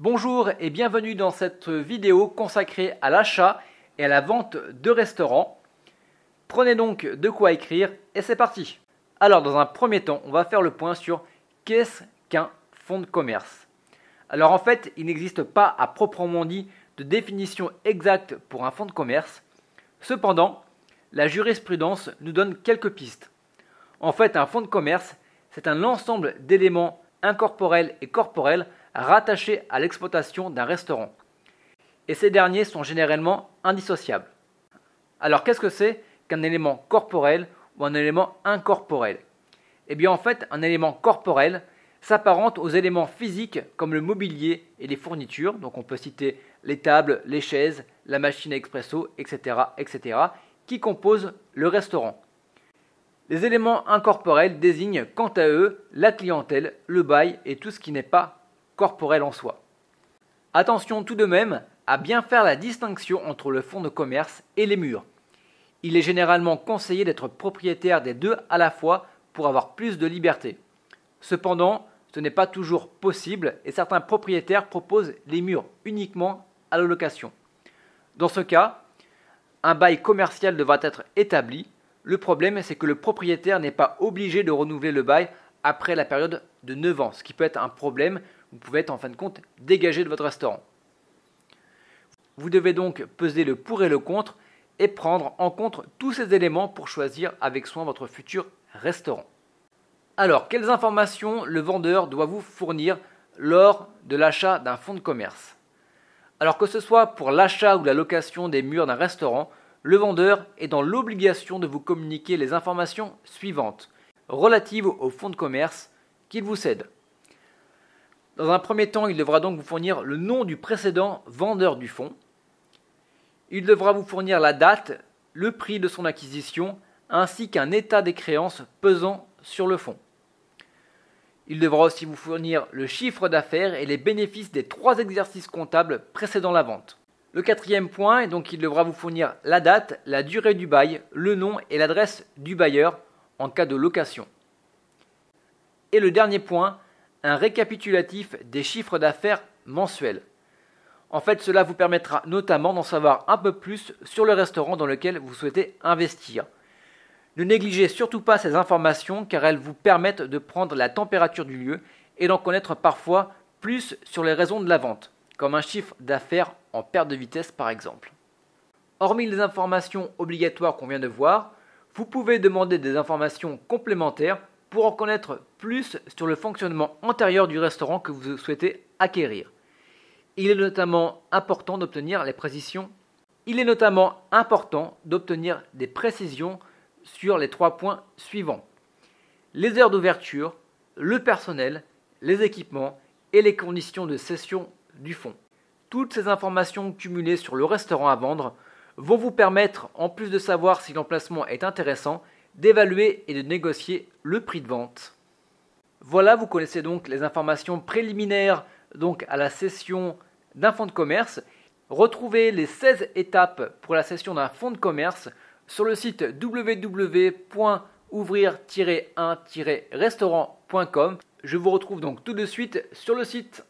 Bonjour et bienvenue dans cette vidéo consacrée à l'achat et à la vente de restaurants. Prenez donc de quoi écrire et c'est parti. Alors dans un premier temps, on va faire le point sur qu'est-ce qu'un fonds de commerce. Alors en fait, il n'existe pas à proprement dit de définition exacte pour un fonds de commerce. Cependant, la jurisprudence nous donne quelques pistes. En fait, un fonds de commerce, c'est un ensemble d'éléments incorporels et corporels rattachés à l'exploitation d'un restaurant. Et ces derniers sont généralement indissociables. Alors qu'est-ce que c'est qu'un élément corporel ou un élément incorporel? Eh bien en fait, un élément corporel s'apparente aux éléments physiques comme le mobilier et les fournitures. Donc on peut citer les tables, les chaises, la machine à expresso, etc. qui composent le restaurant. Les éléments incorporels désignent quant à eux la clientèle, le bail et tout ce qui n'est pas corporel en soi. Attention tout de même à bien faire la distinction entre le fonds de commerce et les murs. Il est généralement conseillé d'être propriétaire des deux à la fois pour avoir plus de liberté. Cependant, ce n'est pas toujours possible et certains propriétaires proposent les murs uniquement à la location. Dans ce cas, un bail commercial devra être établi. Le problème, c'est que le propriétaire n'est pas obligé de renouveler le bail après la période de 9 ans, ce qui peut être un problème. Vous pouvez être en fin de compte dégagé de votre restaurant. Vous devez donc peser le pour et le contre et prendre en compte tous ces éléments pour choisir avec soin votre futur restaurant. Alors, quelles informations le vendeur doit vous fournir lors de l'achat d'un fonds de commerce? Alors que ce soit pour l'achat ou la location des murs d'un restaurant, le vendeur est dans l'obligation de vous communiquer les informations suivantes relatives au fonds de commerce qu'il vous cède. Dans un premier temps, il devra donc vous fournir le nom du précédent vendeur du fonds. Il devra vous fournir la date, le prix de son acquisition, ainsi qu'un état des créances pesant sur le fonds. Il devra aussi vous fournir le chiffre d'affaires et les bénéfices des 3 exercices comptables précédant la vente. Le quatrième point est donc qu'il devra vous fournir la date, la durée du bail, le nom et l'adresse du bailleur en cas de location. Et le dernier point, un récapitulatif des chiffres d'affaires mensuels. En fait, cela vous permettra notamment d'en savoir un peu plus sur le restaurant dans lequel vous souhaitez investir. Ne négligez surtout pas ces informations car elles vous permettent de prendre la température du lieu et d'en connaître parfois plus sur les raisons de la vente, comme un chiffre d'affaires en perte de vitesse par exemple. Hormis les informations obligatoires qu'on vient de voir, vous pouvez demander des informations complémentaires pour en connaître plus sur le fonctionnement antérieur du restaurant que vous souhaitez acquérir. Il est notamment important d'obtenir des précisions sur les 3 points suivants: les heures d'ouverture, le personnel, les équipements et les conditions de cession du fonds. Toutes ces informations cumulées sur le restaurant à vendre vont vous permettre, en plus de savoir si l'emplacement est intéressant, d'évaluer et de négocier le prix de vente. Voilà, vous connaissez donc les informations préliminaires à la cession d'un fonds de commerce. Retrouvez les 16 étapes pour la cession d'un fonds de commerce sur le site www.ouvrir-1-restaurant.com. Je vous retrouve donc tout de suite sur le site.